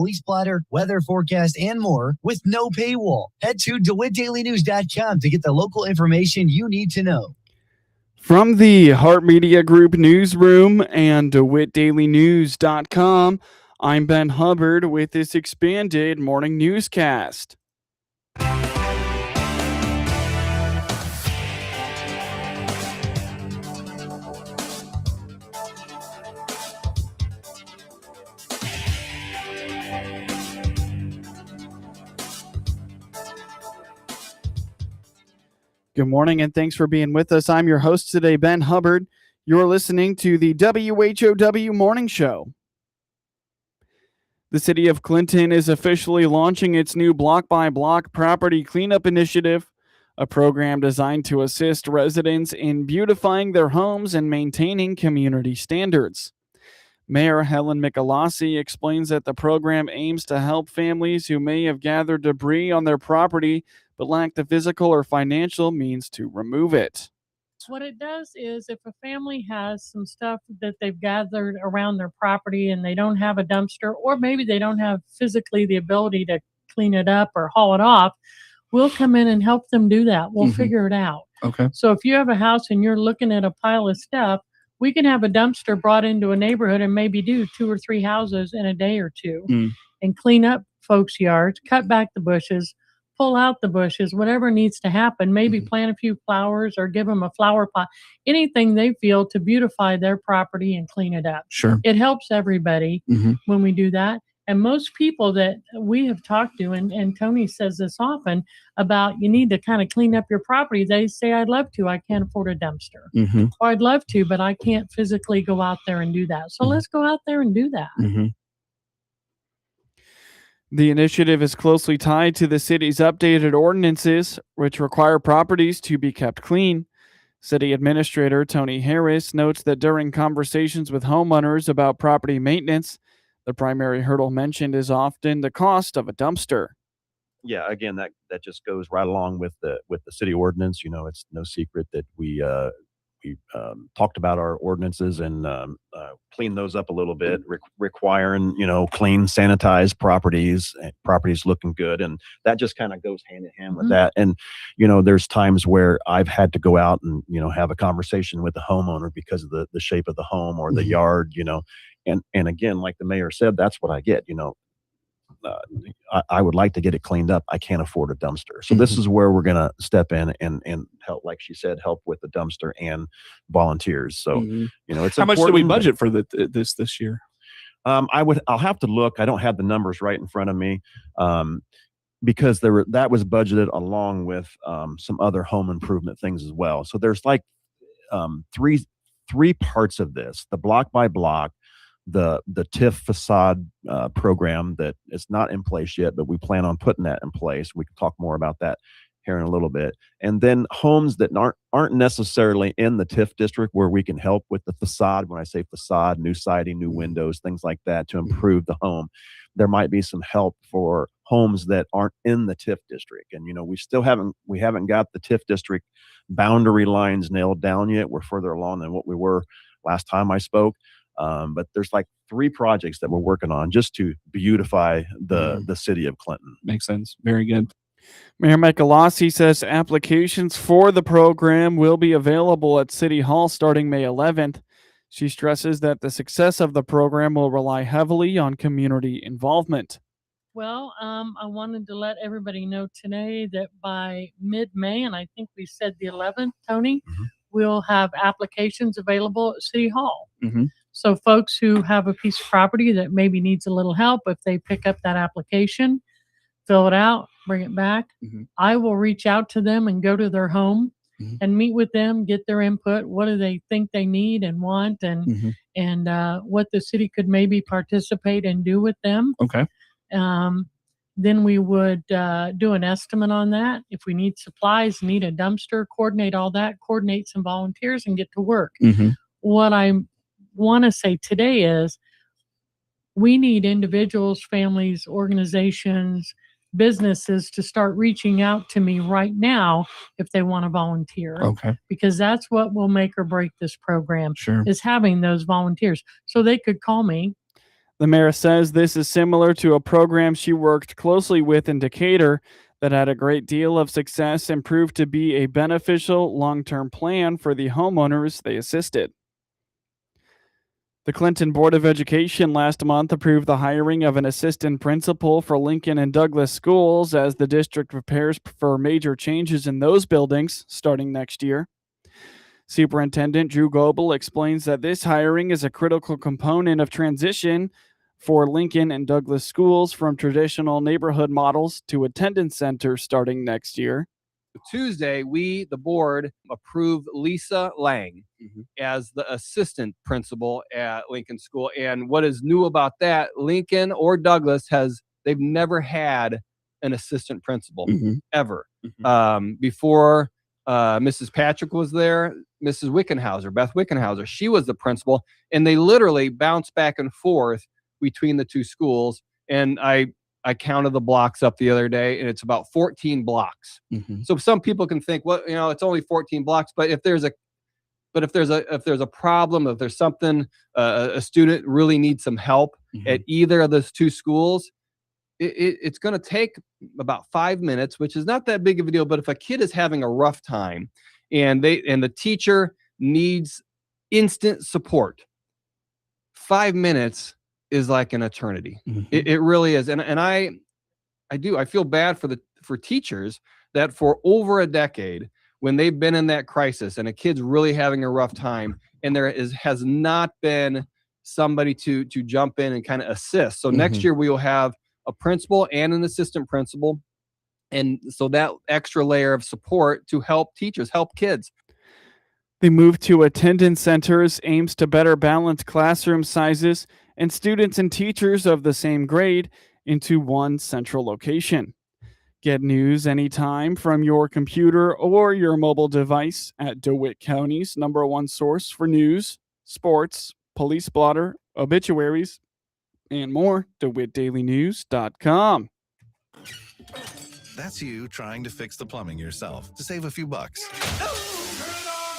police blotter, weather forecast, and more with no paywall. Head to DeWittDailyNews.com to get the local information you need to know. From the Heart Media Group newsroom and DeWittDailyNews.com, I'm Ben Hubbard with this expanded morning newscast. Good morning and thanks for being with us. I'm your host today, Ben Hubbard. You're listening to the WHOW Morning Show. The city of Clinton is officially launching its new block-by-block property cleanup initiative, a program designed to assist residents in beautifying their homes and maintaining community standards. Mayor Helen Michalossi explains that the program aims to help families who may have gathered debris on their property but lack the physical or financial means to remove it. What it does is if a family has some stuff that they've gathered around their property and they don't have a dumpster, or maybe they don't have physically the ability to clean it up or haul it off, we'll come in and help them do that. We'll figure it out. Okay. So if you have a house and you're looking at a pile of stuff, we can have a dumpster brought into a neighborhood and maybe do 2 or 3 houses in a day or two and clean up folks' yards, cut back the bushes, pull out the bushes, whatever needs to happen, maybe plant a few flowers or give them a flower pot, anything they feel to beautify their property and clean it up. Sure. It helps everybody when we do that. And most people that we have talked to, and Tony says this often about you need to kind of clean up your property, they say, I'd love to, I can't afford a dumpster. Or I'd love to, but I can't physically go out there and do that. So let's go out there and do that. The initiative is closely tied to the city's updated ordinances, which require properties to be kept clean. City Administrator Tony Harris notes that during conversations with homeowners about property maintenance, the primary hurdle mentioned is often the cost of a dumpster. Yeah, again, that just goes right along with the city ordinance. You know, it's no secret that we talked about our ordinances and cleaned those up a little bit, requiring, clean, sanitized properties looking good. And that just kind of goes hand in hand with that. And, there's times where I've had to go out and, have a conversation with the homeowner because of the shape of the home or the yard, and again, like the mayor said, that's what I get, I would like to get it cleaned up. I can't afford a dumpster. So this is where we're going to step in and help, like she said, help with the dumpster and volunteers. So, it's how much do we budget for this year? I'll have to look. I don't have the numbers right in front of me. Because that was budgeted along with some other home improvement things as well. So there's like three parts of this: the block by block, the TIF facade program that is not in place yet, but we plan on putting that in place. We can talk more about that here in a little bit. And then homes that aren't necessarily in the TIF district where we can help with the facade. When I say facade, new siding, new windows, things like that to improve the home. There might be some help for homes that aren't in the TIF district. And, we haven't got the TIF district boundary lines nailed down yet. We're further along than what we were last time I spoke. But there's like 3 projects that we're working on just to beautify the city of Clinton. Makes sense. Very good. Mayor Michalossi says applications for the program will be available at City Hall starting May 11th. She stresses that the success of the program will rely heavily on community involvement. Well, I wanted to let everybody know today that by mid-May, and I think we said the 11th, Tony, we'll have applications available at City Hall. So folks who have a piece of property that maybe needs a little help, if they pick up that application, fill it out, bring it back, I will reach out to them and go to their home and meet with them, get their input. What do they think they need and want, and what the city could maybe participate and do with them. Okay. Then we would do an estimate on that. If we need supplies, need a dumpster, coordinate all that, coordinate some volunteers and get to work. What I want to say today is we need individuals, families, organizations, businesses to start reaching out to me right now if they want to volunteer. Okay. Because that's what will make or break this program, Sure. is having those volunteers. So they could call me. The mayor says this is similar to a program she worked closely with in Decatur that had a great deal of success and proved to be a beneficial long-term plan for the homeowners they assisted. The Clinton Board of Education last month approved the hiring of an assistant principal for Lincoln and Douglas schools as the district prepares for major changes in those buildings starting next year. Superintendent Drew Goebel explains that this hiring is a critical component of transition for Lincoln and Douglas schools from traditional neighborhood models to attendance centers starting next year. Tuesday, the board, approved Lisa Lang as the assistant principal at Lincoln School. And what is new about that, Lincoln or Douglas they've never had an assistant principal ever. Before Mrs. Patrick was there, Beth Wickenhauser, she was the principal, and they literally bounced back and forth between the two schools. And I counted the blocks up the other day, and it's about 14 blocks. So some people can think, well, it's only 14 blocks, but if there's a problem, if there's something, a student really needs some help at either of those two schools, it's going to take about 5 minutes, which is not that big of a deal. But if a kid is having a rough time and the teacher needs instant support, 5 minutes is like an eternity. It really is. And I feel bad for teachers that for over a decade, when they've been in that crisis and a kid's really having a rough time, and has not been somebody to jump in and kind of assist. So next year we will have a principal and an assistant principal. And so that extra layer of support to help teachers, help kids. The move to attendance centers aims to better balance classroom sizes and students and teachers of the same grade into one central location. Get news anytime from your computer or your mobile device at DeWitt County's #1 source for news, sports, police blotter, obituaries, and more. DeWittDailyNews.com. That's you trying to fix the plumbing yourself to save a few bucks.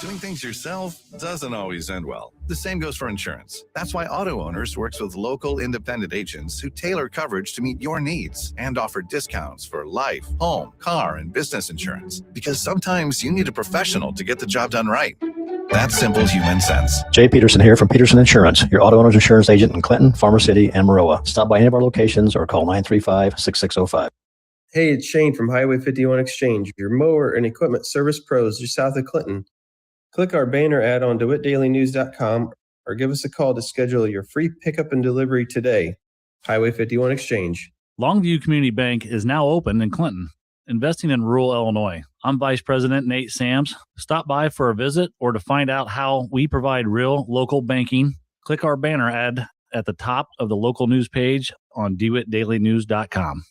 Doing things yourself doesn't always end well. The same goes for insurance. That's why Auto Owners works with local independent agents who tailor coverage to meet your needs and offer discounts for life, home, car, and business insurance. Because sometimes you need a professional to get the job done right. That's simple human sense. Jay Peterson here from Peterson Insurance, your auto owner's insurance agent in Clinton, Farmer City, and Maroa. Stop by any of our locations or call 935-6605. Hey, it's Shane from Highway 51 Exchange, your mower and equipment service pros just south of Clinton. Click our banner ad on DeWittDailyNews.com or give us a call to schedule your free pickup and delivery today. Highway 51 Exchange. Longview Community Bank is now open in Clinton, investing in rural Illinois. I'm Vice President Nate Sams. Stop by for a visit or to find out how we provide real local banking. Click our banner ad at the top of the local news page on DeWittDailyNews.com.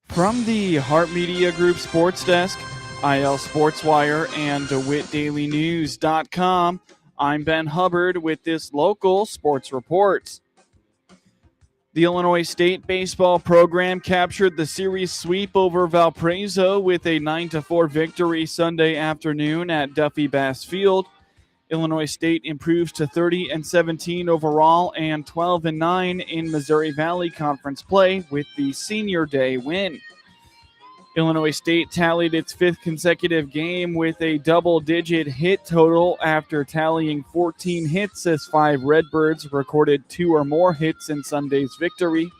From the Hart Media Group Sports Desk, IL Sports Wire, and DeWittDailyNews.com, I'm Ben Hubbard with this local sports report. The Illinois State baseball program captured the series sweep over Valparaiso with a 9-4 victory Sunday afternoon at Duffy Bass Field. Illinois State improves to 30-17 overall and 12-9 in Missouri Valley Conference play with the Senior Day win. Illinois State tallied its fifth consecutive game with a double-digit hit total after tallying 14 hits as 5 Redbirds recorded 2 or more hits in Sunday's victory.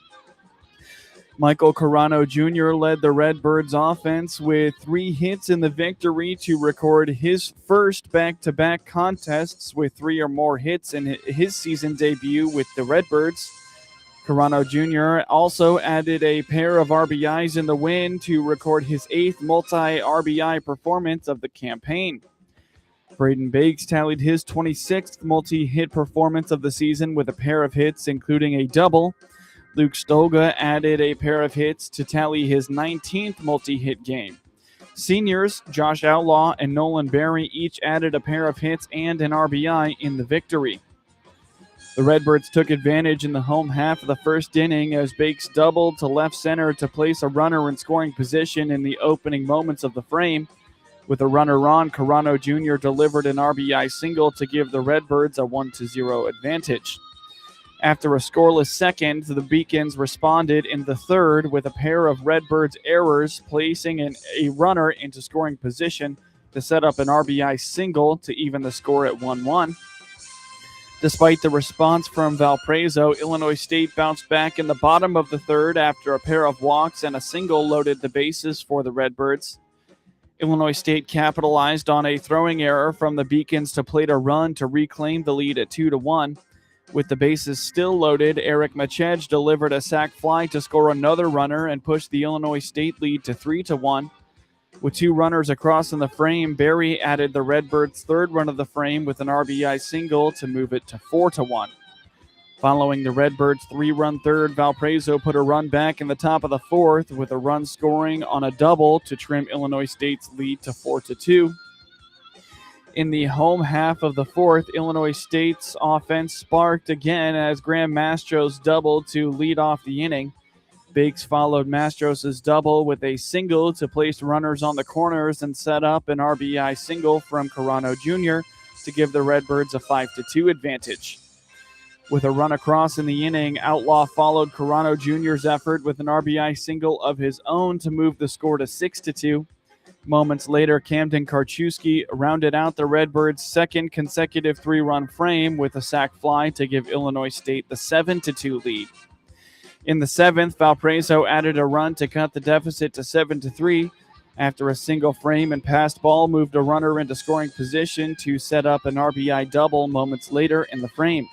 Michael Carano Jr. led the Redbirds offense with 3 hits in the victory to record his first back-to-back contests with 3 or more hits in his season debut with the Redbirds. Carano Jr. also added a pair of RBIs in the win to record his 8th multi-RBI performance of the campaign. Braden Bakes tallied his 26th multi-hit performance of the season with a pair of hits, including a double. Luke Stolga added a pair of hits to tally his 19th multi-hit game. Seniors Josh Outlaw and Nolan Berry each added a pair of hits and an RBI in the victory. The Redbirds took advantage in the home half of the first inning as Bakes doubled to left center to place a runner in scoring position in the opening moments of the frame. With a runner on, Carano Jr. delivered an RBI single to give the Redbirds a 1-0 advantage. After a scoreless second, the Beacons responded in the third with a pair of Redbirds errors, placing a runner into scoring position to set up an RBI single to even the score at 1-1. Despite the response from Valparaiso, Illinois State bounced back in the bottom of the third after a pair of walks and a single loaded the bases for the Redbirds. Illinois State capitalized on a throwing error from the Beacons to plate a run to reclaim the lead at 2-1. With the bases still loaded, Eric Machej delivered a sac fly to score another runner and push the Illinois State lead to 3-1. With two runners across in the frame, Barry added the Redbirds' third run of the frame with an RBI single to move it to 4-1. Following the Redbirds' three-run third, Valparaiso put a run back in the top of the fourth with a run scoring on a double to trim Illinois State's lead to 4-2. In the home half of the fourth, Illinois State's offense sparked again as Graham Mastros doubled to lead off the inning. Bakes followed Mastros' double with a single to place runners on the corners and set up an RBI single from Carano Jr. to give the Redbirds a 5-2 advantage. With a run across in the inning, Outlaw followed Carano Jr.'s effort with an RBI single of his own to move the score to 6-2. Moments later, Camden Karchewski rounded out the Redbirds' second consecutive three-run frame with a sac fly to give Illinois State the 7-2 lead. In the seventh, Valparaiso added a run to cut the deficit to 7-3 after a single frame and passed ball moved a runner into scoring position to set up an RBI double moments later in the frame.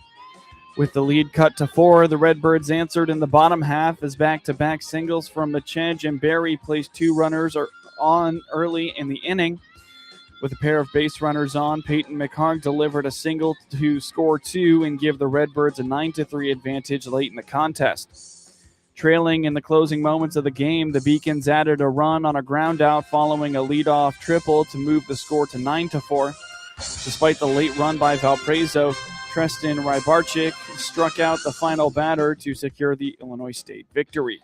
With the lead cut to 4, the Redbirds answered in the bottom half as back-to-back singles from Machej and Barry placed two runners on early in the inning. With a pair of base runners on, Peyton McHarg delivered a single to score 2 and give the Redbirds a 9-3 advantage late in the contest. Trailing in the closing moments of the game, the Beacons added a run on a ground out following a leadoff triple to move the score to 9-4. Despite the late run by Valparaiso, Tristan Rybarczyk struck out the final batter to secure the Illinois State victory.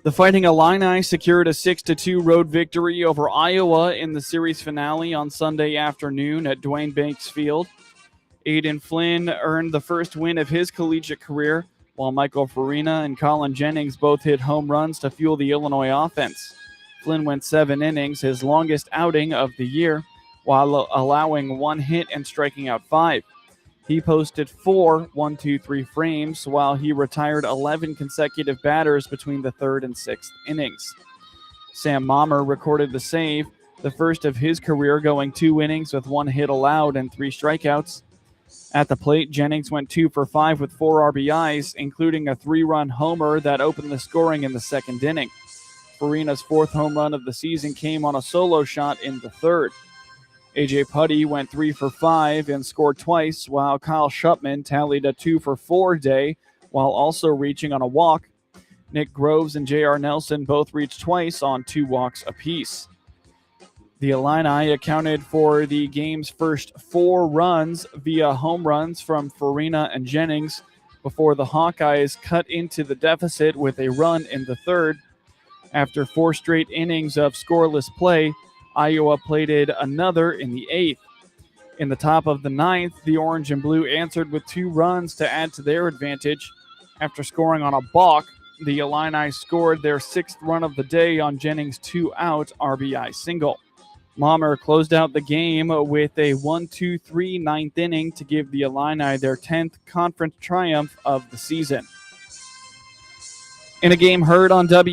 The Fighting Illini secured a 6-2 road victory over Iowa in the series finale on Sunday afternoon at Dwayne Banks Field. Aiden Flynn earned the first win of his collegiate career, while Michael Farina and Colin Jennings both hit home runs to fuel the Illinois offense. Flynn went 7 innings, his longest outing of the year, while allowing 1 hit and striking out 5. He posted 4 1-2-3 frames while he retired 11 consecutive batters between the third and sixth innings. Sam Mommer recorded the save, the first of his career, going 2 innings with 1 hit allowed and 3 strikeouts. At the plate, Jennings went 2 for 5 with 4 RBIs, including a 3-run homer that opened the scoring in the second inning. Farina's 4th home run of the season came on a solo shot in the third. A.J. Putty went 3 for 5 and scored twice, while Kyle Shupman tallied a 2 for 4 day while also reaching on a walk. Nick Groves and J.R. Nelson both reached twice on 2 walks apiece. The Illini accounted for the game's first 4 runs via home runs from Farina and Jennings before the Hawkeyes cut into the deficit with a run in the third. After 4 straight innings of scoreless play, Iowa plated another in the 8th. In the top of the 9th, the Orange and Blue answered with 2 runs to add to their advantage. After scoring on a balk, the Illini scored their 6th run of the day on Jennings' 2-out RBI single. Mommer closed out the game with a 1-2-3 ninth inning to give the Illini their 10th conference triumph of the season. In a game heard on WHOW,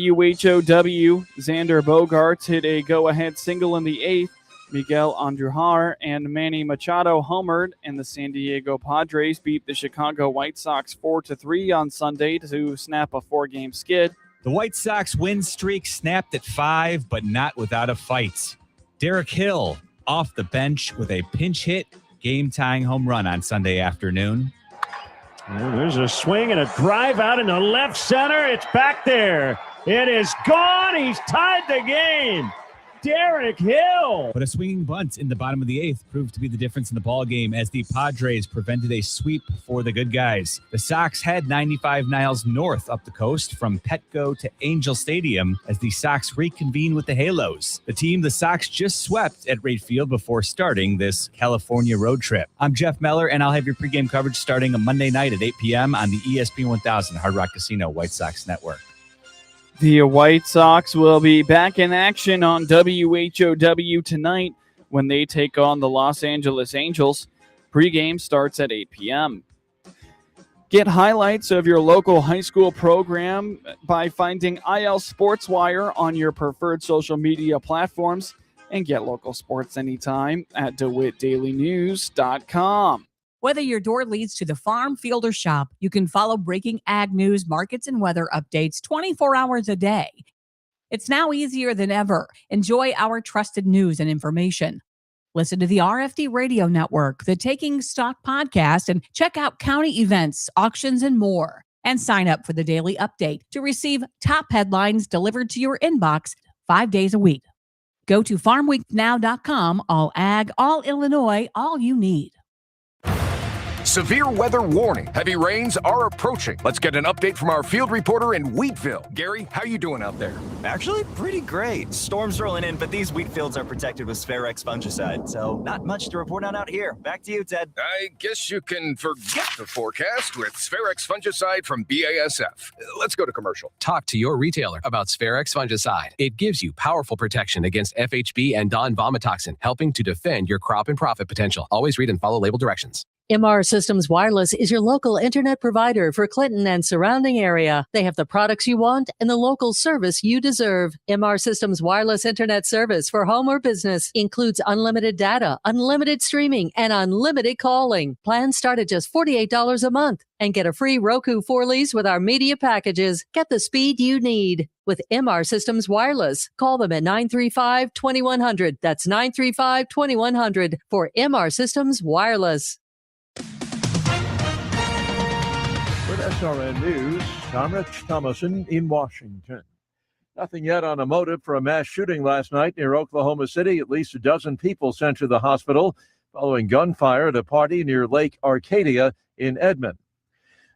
Xander Bogaerts hit a go-ahead single in the 8th. Miguel Andujar and Manny Machado homered, and the San Diego Padres beat the Chicago White Sox 4-3 on Sunday to snap a 4-game skid. The White Sox win streak snapped at 5, but not without a fight. Derek Hill off the bench with a pinch hit, game-tying home run on Sunday afternoon. Well, there's a swing and a drive out into left center. It's back there. It is gone. He's tied the game. Derek Hill. But a swinging bunt in the bottom of the eighth proved to be the difference in the ball game as the Padres prevented a sweep for the good guys. The Sox head 95 miles north up the coast from Petco to Angel Stadium as the Sox reconvene with the Halos, the team the Sox just swept at Wright Field before starting this California road trip. I'm Jeff Meller, and I'll have your pregame coverage starting on Monday night at 8 p.m. on the ESPN 1000 Hard Rock Casino White Sox Network. The White Sox will be back in action on WHOW tonight when they take on the Los Angeles Angels. Pregame starts at 8 p.m. Get highlights of your local high school program by finding IL Sports Wire on your preferred social media platforms, and get local sports anytime at DeWittDailyNews.com. Whether your door leads to the farm, field, or shop, you can follow breaking ag news, markets, and weather updates 24 hours a day. It's now easier than ever. Enjoy our trusted news and information. Listen to the RFD Radio Network, the Taking Stock podcast, and check out county events, auctions, and more. And sign up for the daily update to receive top headlines delivered to your inbox 5 days a week. Go to farmweeknow.com. All ag, all Illinois, all you need. Severe weather warning. Heavy rains are approaching. Let's get an update from our field reporter in Wheatville. Gary, how you doing out there? Actually, pretty great. Storms rolling in, but these wheat fields are protected with Spharex fungicide, so not much to report on out here. Back to you, Ted. I guess you can forget the forecast with Spharex fungicide from BASF. Let's go to commercial. Talk to your retailer about Spharex fungicide. It gives you powerful protection against FHB and Don vomitoxin, helping to defend your crop and profit potential. Always read and follow label directions. MR Systems Wireless is your local internet provider for Clinton and surrounding area. They have the products you want and the local service you deserve. MR Systems Wireless Internet service for home or business includes unlimited data, unlimited streaming, and unlimited calling. Plans start at just $48 a month and get a free Roku 4 lease with our media packages. Get the speed you need with MR Systems Wireless. Call them at 935-2100. That's 935-2100 for MR Systems Wireless. With SRN News, I'm Rich Thomason in Washington. Nothing yet on a motive for a mass shooting last night near Oklahoma City. At least a dozen people sent to the hospital following gunfire at a party near Lake Arcadia in Edmond.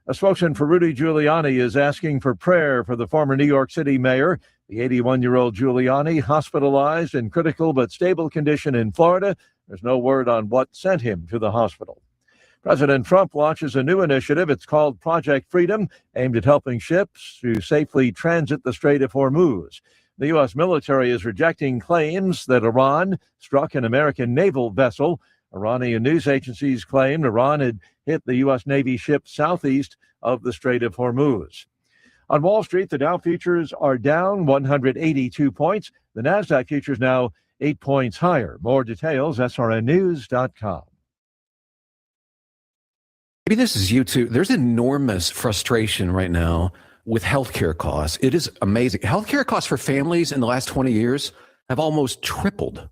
A spokesman for Rudy Giuliani is asking for prayer for the former New York City mayor. The 81-year-old Giuliani, hospitalized in critical but stable condition in Florida. There's no word on what sent him to the hospital. President Trump launches a new initiative. It's called Project Freedom, aimed at helping ships to safely transit the Strait of Hormuz. The U.S. military is rejecting claims that Iran struck an American naval vessel. Iranian news agencies claimed Iran had hit the U.S. Navy ship southeast of the Strait of Hormuz. On Wall Street, the Dow futures are down 182 points. The NASDAQ futures now 8 points higher. More details, srnnews.com. Maybe this is you too. There's enormous frustration right now with healthcare costs. It is amazing. Healthcare costs for families in the last 20 years have almost tripled.